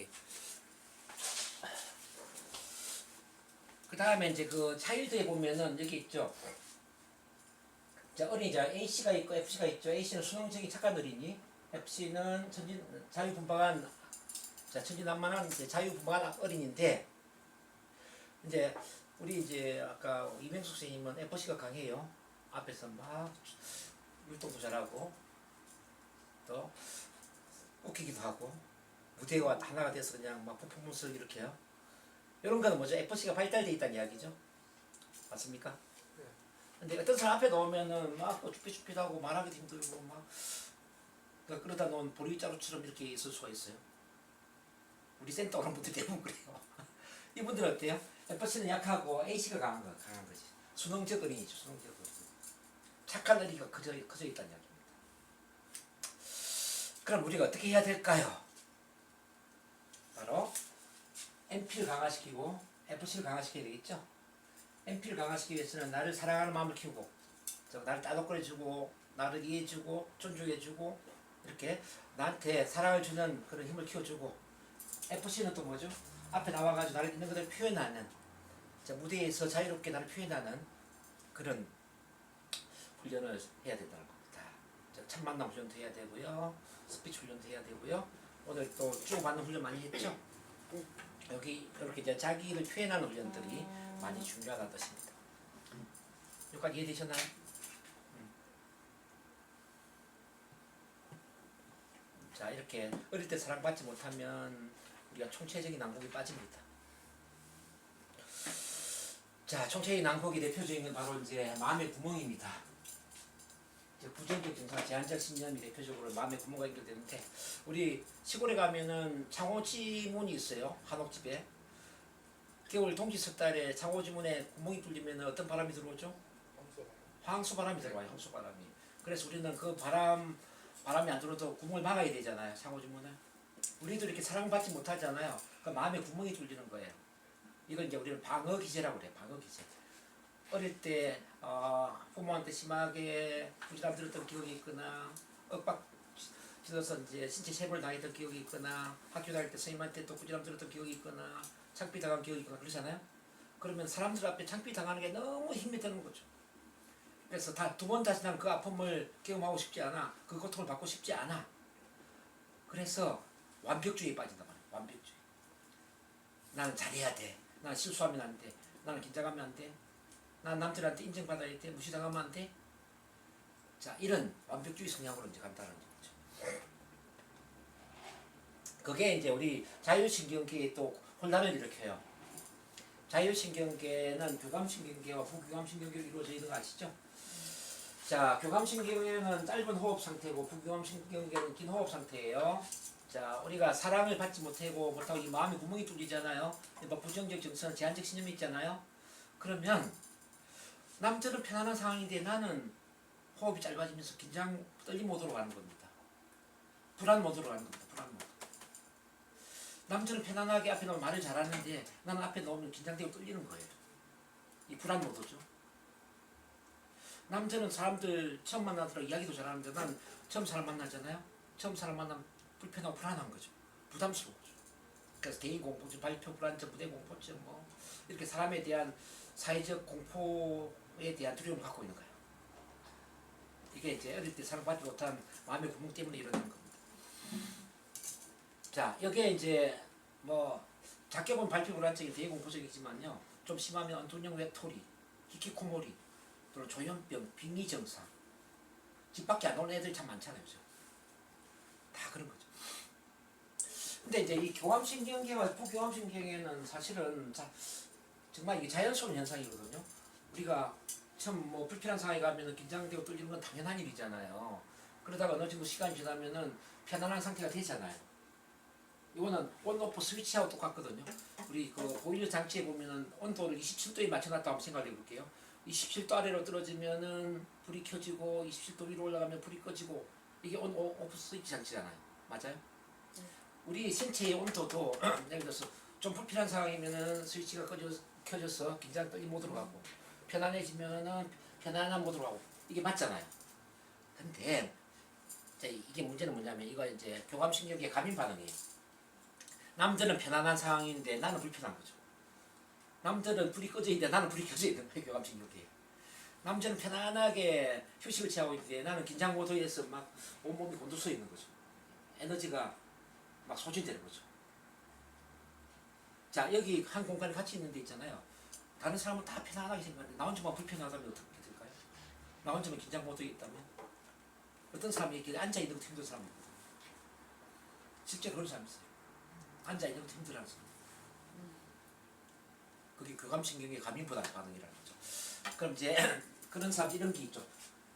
이렇게. 그 다음에 이제 그 차일드에 보면은 여기 있죠. 자, 어린이자 A씨가 있고 F씨가 있죠. A씨는 수능적인 착한 어린이, F씨는 자유분방한, 자, 천진난만한 이제 자유분방한 어린이인데, 이제 우리 이제 아까 이명숙 선생님은 F씨가 강해요. 앞에서 막 율동도 잘하고 또 웃기기도 하고 무대와 하나가 돼서 그냥 막 퍼포먼스를 일으켜요. 이런 거는 뭐죠? F씨가 발달돼 있다는 이야기죠. 맞습니까? 네. 근데 어떤 사람 앞에 놓으면은 막 쭈삣쭈삣하고 말하기도 힘들고 막 그러니까 그러다 놓은 보리자루처럼 이렇게 있을 수가 있어요. 우리 센터 오는 분들 대부분 그래요. 이분들은 어때요? F씨는 약하고 A씨가 강한 거지. 수능적 어린이죠. 수능적 어린이. 착한 어린이가 커져 있다는 이야기입니다. 그럼 우리가 어떻게 해야 될까요? 바로 NP를 강화시키고 F씨를 강화시켜야 되겠죠? NP를 강화시키기 위해서는 나를 사랑하는 마음을 키우고 나를 따뜻거려주고 나를 이해해주고 존중해주고 이렇게 나한테 사랑을 주는 그런 힘을 키워주고, FC는 또 뭐죠? 앞에 나와가지고 나를 있는 그대로 표현하는, 무대에서 자유롭게 나를 표현하는 그런 훈련을 해야 된다는 겁니다. 첫 만남 훈련도 해야 되고요, 스피치 훈련도 해야 되고요. 오늘 또 주고받는 훈련 많이 했죠? 여기 이렇게 이제 자기를 표현하는 훈련들이 많이 중요하다는 뜻입니다. 여기까지 이해되셨나요? 자, 이렇게 어릴 때 사랑받지 못하면 우리가 총체적인 난국에 빠집니다. 자, 총체적인 난국의 대표적인 건 바로 이제 마음의 구멍입니다. 이제 부정적 증상, 제한적 신념이 대표적으로 마음의 구멍과 연결되는데, 우리 시골에 가면은 창호지문이 있어요. 한옥집에. 겨울 동지 석달에 창호지문에 구멍이 뚫리면 어떤 바람이 들어오죠? 황소바람이 들어와요. 황소바람이. 그래서 우리는 그 바람이 안 들어도 구멍을 막아야 되잖아요. 창호지문을. 우리도 이렇게 사랑받지 못하잖아요. 그 마음에 구멍이 뚫리는 거예요. 이건 이제 우리는 방어기제라고 그래요. 방어기제. 어릴 때 부모한테 심하게 부지런 들었던 기억이 있거나 윽박 지어서 이제 신체 체벌 당했던 기억이 있거나 학교 다닐 때 선생님한테 또 부지런 들었던 기억이 있거나 창피 당한 기억이 있거나 그러잖아요. 그러면 사람들 앞에 창피 당하는 게 너무 힘이 드는 거죠. 그래서 두 번 다시 난 그 아픔을 경험하고 싶지 않아. 그 고통을 받고 싶지 않아. 그래서 완벽주의에 빠진단 말이야. 완벽주의. 나는 잘해야 돼. 나는 실수하면 안 돼. 나는 긴장하면 안 돼. 난 남들한테 인정받아야 돼. 무시당하면 안 돼. 자, 이런 완벽주의 성향으로 이제 간다는 거죠. 그게 이제 우리 자율신경계에 또 혼란을 일으켜요. 자율신경계는 교감신경계와 부교감신경계로 이루어져 있는 거 아시죠? 자, 교감신경계는 짧은 호흡 상태고 부교감신경계는 긴 호흡 상태예요. 자, 우리가 사랑을 받지 못하고 이 마음에 구멍이 뚫리잖아요. 부정적 정서나 제한적 신념이 있잖아요. 그러면 남들은 편안한 상황인데 나는 호흡이 짧아지면서 긴장, 떨림 모드로 가는 겁니다. 불안 모드로 가는 겁니다. 불안 모드. 남들은 편안하게 앞에 놓으면 말을 잘하는데 나는 앞에 놓으면 긴장되고 떨리는 거예요. 이 불안 모드죠. 남들은 사람들 처음 만나더라도 이야기도 잘하는데 난 처음 사람 만나잖아요. 처음 사람 만나면 불편하고 불안한 거죠. 부담스러운 거죠. 그래서 대인 공포증, 발표 불안증, 무대 공포증, 뭐 이렇게 사람에 대한 사회적 공포에 대한 두려움을 갖고 있는 거예요. 이게 이제 어릴 때 사랑받지 못한 마음의 구멍 때문에 일어나는 겁니다. 자, 여기에 이제 뭐 작게 보면 발표 불안증이 대인 공포증이지만요, 좀 심하면 언둔형 외톨이, 히키코모리, 또는 조현병, 빙의 증상, 집 밖에 안 오는 애들이 참 많잖아요. 그죠? 다 그런 거죠. 근데 이제 이 교감신경계와 부교감신경계는 사실은 정말 이게 자연스러운 현상이거든요. 우리가 처음 뭐 불편한 상황에 가면은 긴장되고 떨리는 건 당연한 일이잖아요. 그러다가 어느 정도 시간이 지나면은 편안한 상태가 되잖아요. 이거는 온오프 스위치하고 똑같거든요. 우리 그 보일러 장치에 보면은 온도를 27도에 맞춰놨다고 한번 생각해 볼게요. 27도 아래로 떨어지면은 불이 켜지고 27도 위로 올라가면 불이 꺼지고, 이게 온오프 스위치 장치잖아요. 맞아요? 우리 신체의 온도도 예를 들어서 좀 불편한 상황이면은 스위치가 켜져서 긴장 떨림 모드로 가고, 편안해지면은 편안한 모드로 가고, 이게 맞잖아요. 근데 이게 문제는 뭐냐면 이거 이제 교감신경계 감인 반응이에요. 남들은 편안한 상황인데 나는 불편한 거죠. 남들은 불이 꺼져 있는데 나는 불이 켜져 있는 거예요. 교감신경계. 남자는 편안하게 휴식을 취하고 있는데 나는 긴장 모드에서 막 온몸이 곤두서 있는 거죠. 에너지가 막 소진되는 거죠. 자, 여기 한 공간에 같이 있는 데 있잖아요. 다른 사람은 다 편안하게 생각하는데 나 혼자만 불편하다면 어떻게 될까요? 나 혼자만 긴장 모드에 있다면? 어떤 사람이 이렇게 앉아있는 것도 힘든 사람이거든요. 실제 그런 사람이 있어요. 앉아있는 것도 힘들어하는 사람. 그게 교감신경의 과민부다 반응이라는 거죠. 그럼 이제 그런 사람 이런 게 있죠.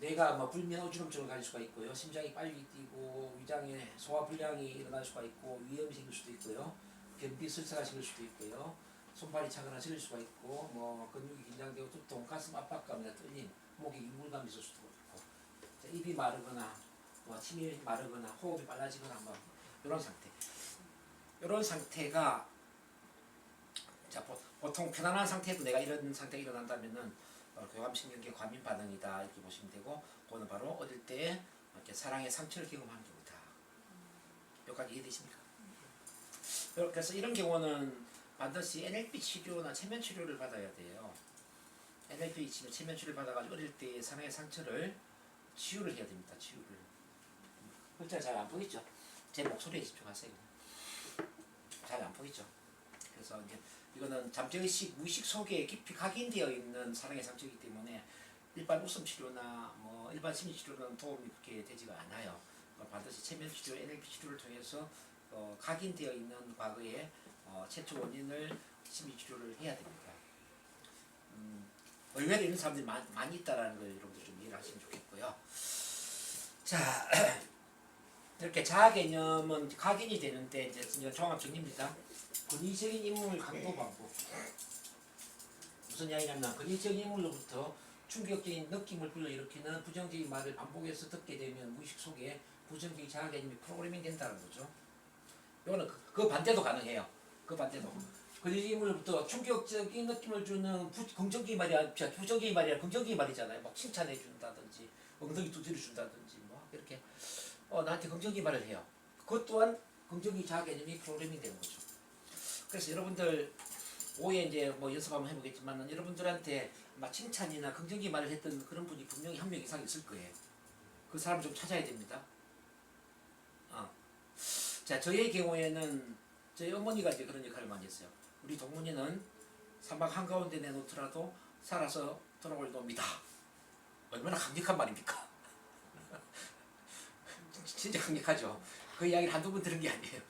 뇌가 뭐 불면 어지럼증을 가질 수가 있고요. 심장이 빨리 뛰고 위장에 소화불량이 일어날 수가 있고 위염이 생길 수도 있고요. 변비 설사가 생길 수도 있고요. 손발이 차거나 저릴 수가 있고 뭐 근육이 긴장되고 두통, 가슴 압박감이나 떨림, 목에 인물감이 있을 수도 있고 입이 마르거나 뭐 침이 마르거나 호흡이 빨라지거나 뭐 이런 상태. 이런 상태가 자, 보통 편안한 상태에도 내가 이런 상태가 일어난다면은 교감신경계 과민 반응이다 이렇게 보시면 되고, 그거는 바로 어릴 때 이렇게 사랑의 상처를 경험한 경우다. 여기까지 이해되십니까? 그래서 이런 경우는 반드시 NLP 치료나 체면 치료를 받아야 돼요. NLP 치료, 체면 치료를 받아가지고 어릴 때 사랑의 상처를 치유를 해야 됩니다. 치유를. 글자 잘 안 보이죠? 제 목소리에 집중하세요. 잘 안 보이죠? 그래서 이제 이거는 잠재의식, 무의식 속에 깊이 각인되어 있는 사랑의 상처이기 때문에 일반 웃음 치료나 뭐 일반 심리 치료는 도움이 그렇게 되지가 않아요. 반드시 체면 치료, NLP 치료를 통해서 각인되어 있는 과거의 최초 원인을 심리 치료를 해야 됩니다. 의외로 이런 사람들이 많이 있다라는 걸 여러분들 좀 이해를 하시면 좋겠고요. 자, 이렇게 자아 개념은 각인이 되는데 이제 종합 정리입니다. 권위적인 인물 강도 반복. 무슨 이야기냐면 권위적인 인물로부터 충격적인 느낌을 불러일으키는 부정적인 말을 반복해서 듣게 되면 무의식 속에 부정적인 자아 개념이 프로그래밍 된다는 거죠. 이거는 그 반대도 가능해요. 그 반대도. 권위적인 인물로부터 충격적인 느낌을 주는 긍정적인 말이 아니라 부정적인 말이 아니라 긍정적인 말이잖아요. 막 칭찬해 준다든지 엉덩이 두드려 준다든지 뭐 이렇게 나한테 긍정적인 말을 해요. 그것 또한 긍정적인 자아 개념이 프로그래밍 되는 거죠. 그래서 여러분들 오후에 이제 뭐 연습 한번 해보겠지만 여러분들한테 막 칭찬이나 긍정적인 말을 했던 그런 분이 분명히 한 명 이상 있을 거예요. 그 사람 좀 찾아야 됩니다. 자, 저의 경우에는 저희 어머니가 이제 그런 역할을 많이 했어요. 우리 동문이는 사막 한가운데 내놓더라도 살아서 돌아올 놈이다. 얼마나 강력한 말입니까? 진짜 강력하죠. 그 이야기를 한두 번 들은 게 아니에요.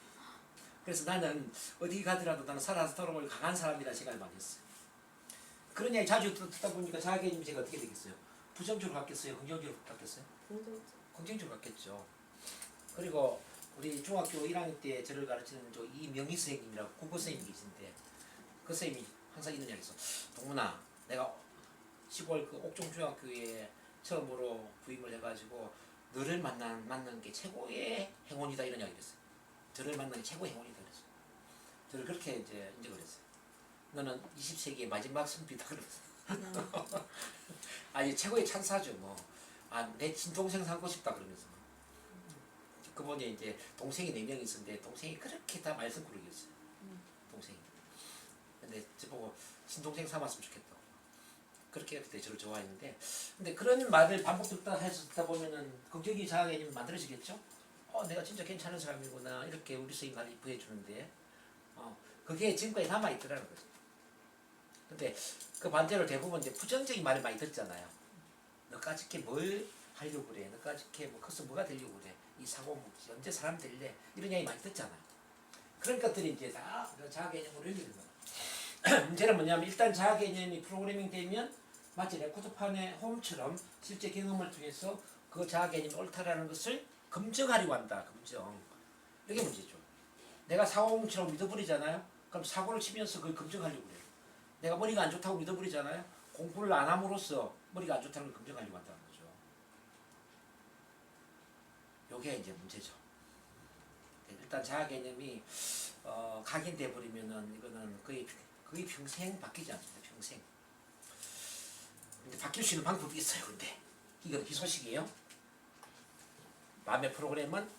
그래서 나는 어디 가더라도 나는 살아서 돌아올 강한 사람이라 생각을 많이 했어요. 그런 이야기 자주 듣다 보니까 자기 개념이 제가 어떻게 되겠어요? 부정적으로 갔겠어요? 긍정적으로 갔겠어요? 긍정적으로 갔겠죠. 그리고 우리 중학교 1학년 때 저를 가르치는 저 이명희 선생님이라고 국어 선생님이 계신데 그 선생님이 항상 이런 이야기 했어. 동문아, 내가 시골 그 옥종중학교에 처음으로 부임을 해가지고 너를 만난 게 최고의 행운이다 이런 이야기를 했어요. 저를 만난 게 최고의 행운이다 그랬어요. 저를 그렇게 이제 인정을 했어요. 너는 20세기의 마지막 선비다 그러면서 아니 최고의 찬사죠 뭐. 내 친동생 삼고 싶다 그러면서 그분이 이제 동생이 4명이 있었는데 동생이 그렇게 다 말썽꾸러기였어요. 동생이. 근데 저보고 친동생 삼았으면 좋겠다. 그렇게 그때 저를 좋아했는데, 근데 그런 말을 반복 듣다 보면은 긍정적인 자아 개념이 만들어지겠죠. 내가 진짜 괜찮은 사람이구나 이렇게 우리 선생님 나를 이뻐해 주는데, 그게 지금까지 남아 있더라는 거죠. 근데 그 반대로 대부분 이제 부정적인 말을 많이 듣잖아요. 너까지 이렇게 뭘 하려고 그래? 너까지 이렇게 뭐 커서 뭐가 되려고 그래? 이 사고 묵지 언제 사람 될래? 이런 이야기 많이 듣잖아요. 그런 것들이 이제 다 자아 개념으로 연결되는 거예요. 문제는 뭐냐면 일단 자아 개념이 프로그래밍 되면 마치 레코드판의 홈처럼 실제 경험을 통해서 그 자아 개념이 옳다라는 것을 검증하려고 한다. 검증. 이게 문제죠. 내가 사고뭉치라고 믿어버리잖아요. 그럼 사고를 치면서 그걸 검증하려고 해요. 내가 머리가 안 좋다고 믿어버리잖아요. 공부를 안 함으로써 머리가 안 좋다는 걸 검증하려고 한다는 거죠. 요게 이제 문제죠. 일단 자아 개념이 각인돼 버리면은 이거는 거의 평생 바뀌지 않습니다. 평생. 근데 바뀔 수 있는 방법이 있어요. 근데 이건 희소식이에요. 마음의 프로그램은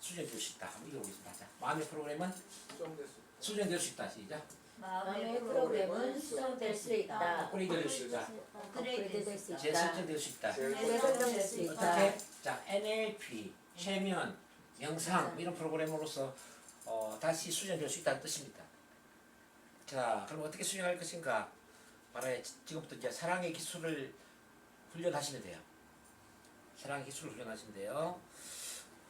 수정될 수 있다. 한번 읽어보겠습니다. 자, 마음의 프로그램은 수정될 수 있다. 수정될 수 있다. 시작. 마음의 프로그램은 수정될 수 있다. 업그레이드 될 수 있다. 업그레이드 될 수 있다. 재설정될 수 있다. 재설정될 수 있다. 어떻게? 자, NLP, 최면, 영상 뭐 이런 프로그램으로서 다시 수정될 수 있다는 뜻입니다. 자, 그럼 어떻게 수정할 것인가? 말해 지금부터 이제 사랑의 기술을 훈련하시면 돼요. 사랑의 기술을 훈련하시면 돼요.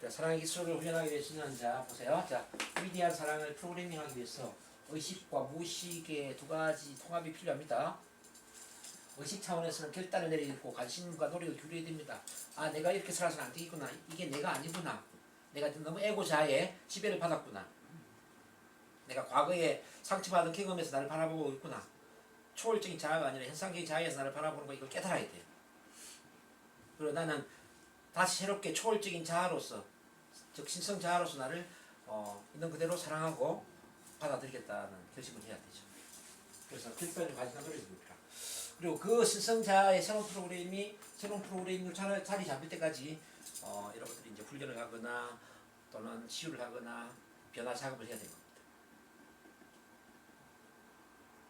자, 사랑의 기술을 훈련하기 위해서는 자 보세요. 자, 위대한 사랑을 프로그래밍하기 위해서 의식과 무의식의 두 가지 통합이 필요합니다. 의식 차원에서는 결단을 내리고 관심과 노력을 기울여야 됩니다. 아, 내가 이렇게 살아서는 안 되겠구나. 이게 내가 아니구나. 내가 너무 에고자에 지배를 받았구나. 내가 과거에 상처받은 경험에서 나를 바라보고 있구나. 초월적인 자아가 아니라 현상적인 자아에서 나를 바라보는 거 이걸 깨달아야 돼요. 그리고 나는 다시 새롭게 초월적인 자아로서, 즉 신성 자아로서 나를 있는 그대로 사랑하고 받아들이겠다는 결심을 해야 되죠. 그래서 결단을 가진다는 노력입니다. 그리고 그 신성 자아의 새로운 프로그램이 자리 잡을 때까지 여러분들이 이제 훈련을 하거나 또는 치유를 하거나 변화 작업을 해야 됩니다.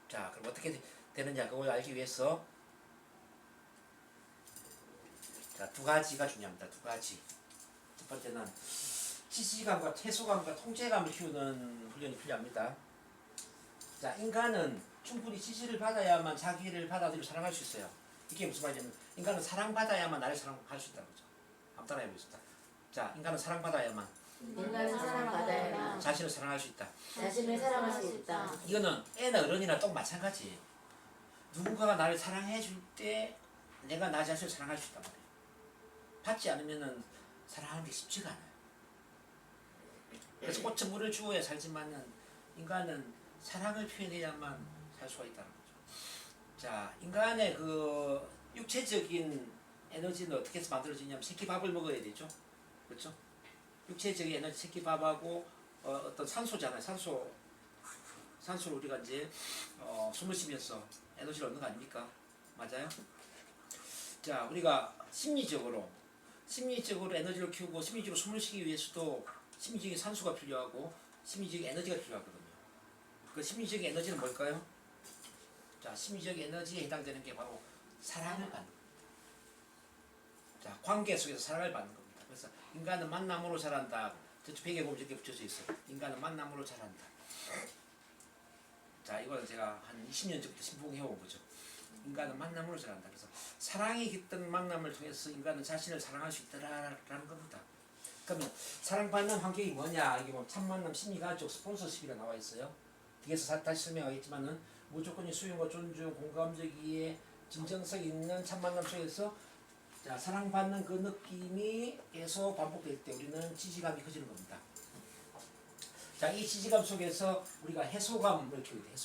자, 그럼 어떻게 되느냐 그걸 알기 위해서 자, 두 가지가 중요합니다. 두 가지. 첫 번째는 지지감과 해소감과 통제감을 키우는 훈련이 필요합니다. 자, 인간은 충분히 지지를 받아야만 자기를 받아들이고 사랑할 수 있어요. 이게 무슨 말이냐면 인간은 사랑받아야만 나를 사랑할 수 있다는 거죠. 한번 따라해 보겠습니다. 자, 인간은 사랑받아야만 인간은 사랑받아야만 자신을 사랑할 수 있다. 자신을 사랑할 수 있다. 이거는 애나 어른이나 똑 마찬가지. 누군가가 나를 사랑해 줄 때 내가 나 자신을 사랑할 수 있단 말이에요. 받지 않으면은 사랑하는 게 쉽지가 않아요. 그래서 꽃에 물을 주어야 살지만은 인간은 사랑을 표현해야만 살 수가 있다는 거죠. 자, 인간의 그 육체적인 에너지는 어떻게 해서 만들어지냐면 새끼밥을 먹어야 되죠. 그렇죠? 육체적인 에너지 새끼밥하고 어떤 산소잖아요. 산소를 우리가 이제 숨을 쉬면서 에너지를 얻는 거 아닙니까? 맞아요? 자, 우리가 심리적으로 에너지를 키우고 심리적으로 숨을 쉬기 위해서도 심리적인 산소가 필요하고 심리적인 에너지가 필요하거든요. 그 심리적인 에너지는 뭘까요? 자, 심리적인 에너지에 해당되는 게 바로 사랑을 받는 겁니다. 자, 관계 속에서 사랑을 받는 겁니다. 그래서 인간은 만남으로 자란다. 저쪽 벽에 보면 이렇게 붙여져 있어요. 인간은 만남으로 자란다. 자, 이거는 제가 한 20년 전부터 신봉해온 거죠. 인간은 만남으로 자란다. 그래서 사랑이 깃든 만남을 통해서 인간은 자신을 사랑할 수 있다라는 겁니다. 그러면 사랑받는 환경이 뭐냐? 이게 뭐 참만남 심리가족 스폰서십이라 나와 있어요. 뒤에서 다시 설명하겠지만은 무조건의 수용과 존중, 공감적 이해, 진정성 있는 참만남 속에서 자, 사랑받는 그 느낌이 계속 반복될 때 우리는 지지감이 커지는 겁니다. 자, 이 지지감 속에서 우리가 해소감을 키우게 돼.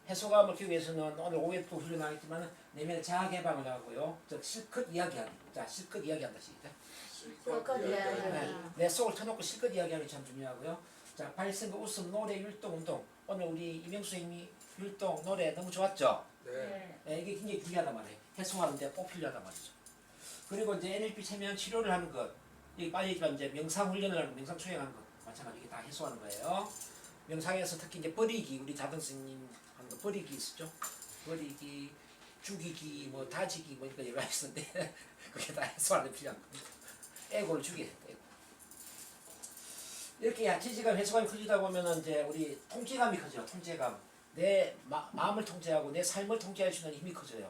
해소감을 키우기 위해서는 오늘 오후에 또 훈련하겠지만 내면의 자아 개방을 하고요. 즉 실컷 이야기하기. 자, 실컷 이야기한다 시작. 실컷 이야기하기. 내 속을 터놓고 실컷 이야기하는 게 참 중요하고요. 자, 발声과 웃음, 노래, 율동, 운동. 오늘 우리 이명수 선생님이 율동, 노래 너무 좋았죠? 네. 네, 이게 굉장히 중요하단 말이에요. 해소하는데 꼭 필요하단 말이죠. 그리고 이제 NLP 체면 치료를 하는 것. 여기 빨리 얘기하면 이제 명상 훈련을 하는 거, 명상 수행하는 것. 마찬가지로 이게 다 해소하는 거예요. 명상에서 특히 이제 버리기, 우리 자등 스님 하는 거 버리기 있었죠? 버리기, 죽이기, 뭐 다지기, 뭐 이런 여러 가지 있었는데 그게 다 해소하는 데 필요한 겁니다. 에고를 죽여야 돼. 에고. 이렇게 지지감, 해소감이 커지다 보면은 이제 우리 통제감이 커져요. 통제감. 내 마음을 통제하고 내 삶을 통제할 수 있는 힘이 커져요.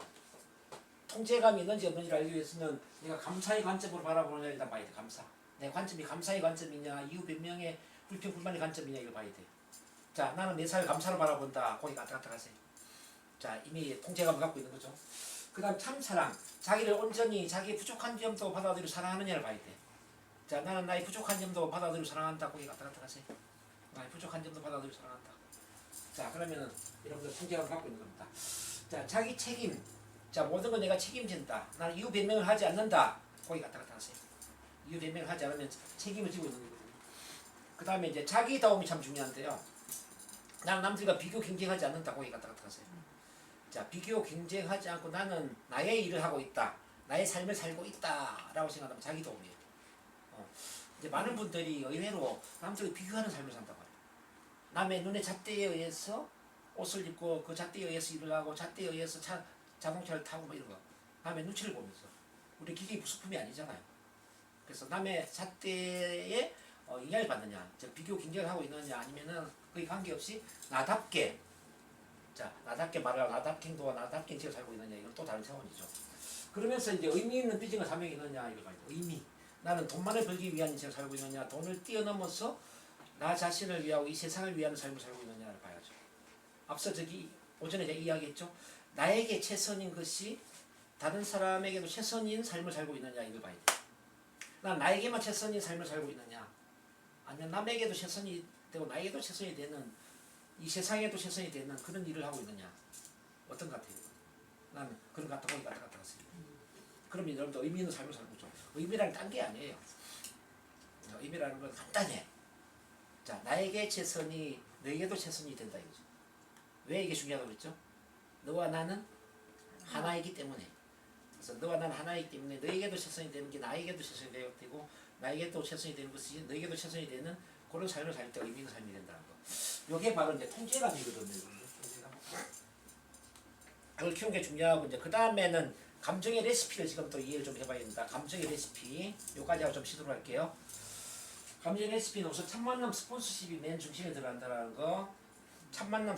통제감이 있는지 없는지를 알기 위해서는 내가 감사의 관점으로 바라보느냐 일단 봐야 돼. 감사. 내 관점이 감사의 관점이냐 이유 변명의 불평 불만의 관점이냐 이걸 봐야 돼. 자, 나는 내 삶을 감사로 바라본다. 거기 갔다 가세요. 자, 이미 통제감을 갖고 있는 거죠. 그 다음 참사랑. 자기를 온전히 자기의 부족한 점도 받아들이고 사랑하느냐를 봐야 돼. 자, 나는 나의 부족한 점도 받아들이고 사랑한다. 거기 갔다 가세요. 나의 부족한 점도 받아들이고 사랑한다. 자, 그러면은 여러분들 통제감을 갖고 있는 겁니다. 자, 자기 책임. 자, 모든 건 내가 책임진다. 나는 이유 변명을 하지 않는다. 거기 갔다 가세요. 이유 변명을 하지 않으면 책임을 지고 있는 거거든요. 그 다음에 이제 자기 다움이 참 중요한데요. 나는 남들과 비교 경쟁하지 않는다. 거기 갔다 가세요. 자, 비교 경쟁하지 않고 나는 나의 일을 하고 있다. 나의 삶을 살고 있다. 라고 생각하면 자기 도움이에요. 이제 많은 분들이 의외로 남들과 비교하는 삶을 산다고 해요. 남의 눈의 잣대에 의해서 옷을 입고 그 잣대에 의해서 일을 하고 잣대에 의해서 자동차를 타고 뭐 이런 거. 남의 눈치를 보면서. 우리 기계 부수품이 아니잖아요. 그래서 남의 잣대에 영향을 받느냐, 즉 비교 경쟁을 하고 있느냐 아니면은 거의 관계없이 나답게 나답게 말하고 나답게 행동하고 나답게 인식을 살고 있느냐 이건 또 다른 차원이죠. 그러면서 이제 의미 있는 비전과 사명이 있느냐 이걸 말이죠. 의미. 나는 돈만을 벌기 위한 인생을 살고 있느냐, 돈을 뛰어넘어서 나 자신을 위하고 이 세상을 위한 삶을 살고 있느냐를 봐야죠. 앞서 오전에 제가 이야기했죠. 나에게 최선인 것이 다른 사람에게도 최선인 삶을 살고 있느냐 이걸 봐야 돼. 난 나에게만 최선인 삶을 살고 있느냐, 아니면 남에게도 최선이 되고 나에게도 최선이 되는 이 세상에도 최선이 되는 그런 일을 하고 있느냐, 어떤 것 같아요? 나는 그런 것 같아 보니까 같은 것 같습니다. 그러면 여러분도 의미 있는 삶을 살고 있죠. 의미라는 딴 게 아니에요. 의미라는 건 간단해. 자, 나에게 최선이 너에게도 최선이 된다 이거죠. 왜 이게 중요하다고 그랬죠? 너와 나는 하나이기 때문에. 그래서 너와 나는 하나이기 때문에 너에게도 최선이 되는 게 나에게도 최선이 되고 나에게도 최선이 되는 것이 너에게도 최선이 되는 그런 삶을 살 때 의미 있는 삶이 된다는 거. 이게 바로 이제 통제감이거든요. 이걸 키우는 게 중요하고 이제 그 다음에는 감정의 레시피를 지금 또 이해를 좀 해봐야 됩니다. 감정의 레시피 요까지 하고 좀 시도를 할게요. 감정의 레시피는 우선 첫 만남 스폰서십이 맨 중심에 들어간다는 거. 첫 만남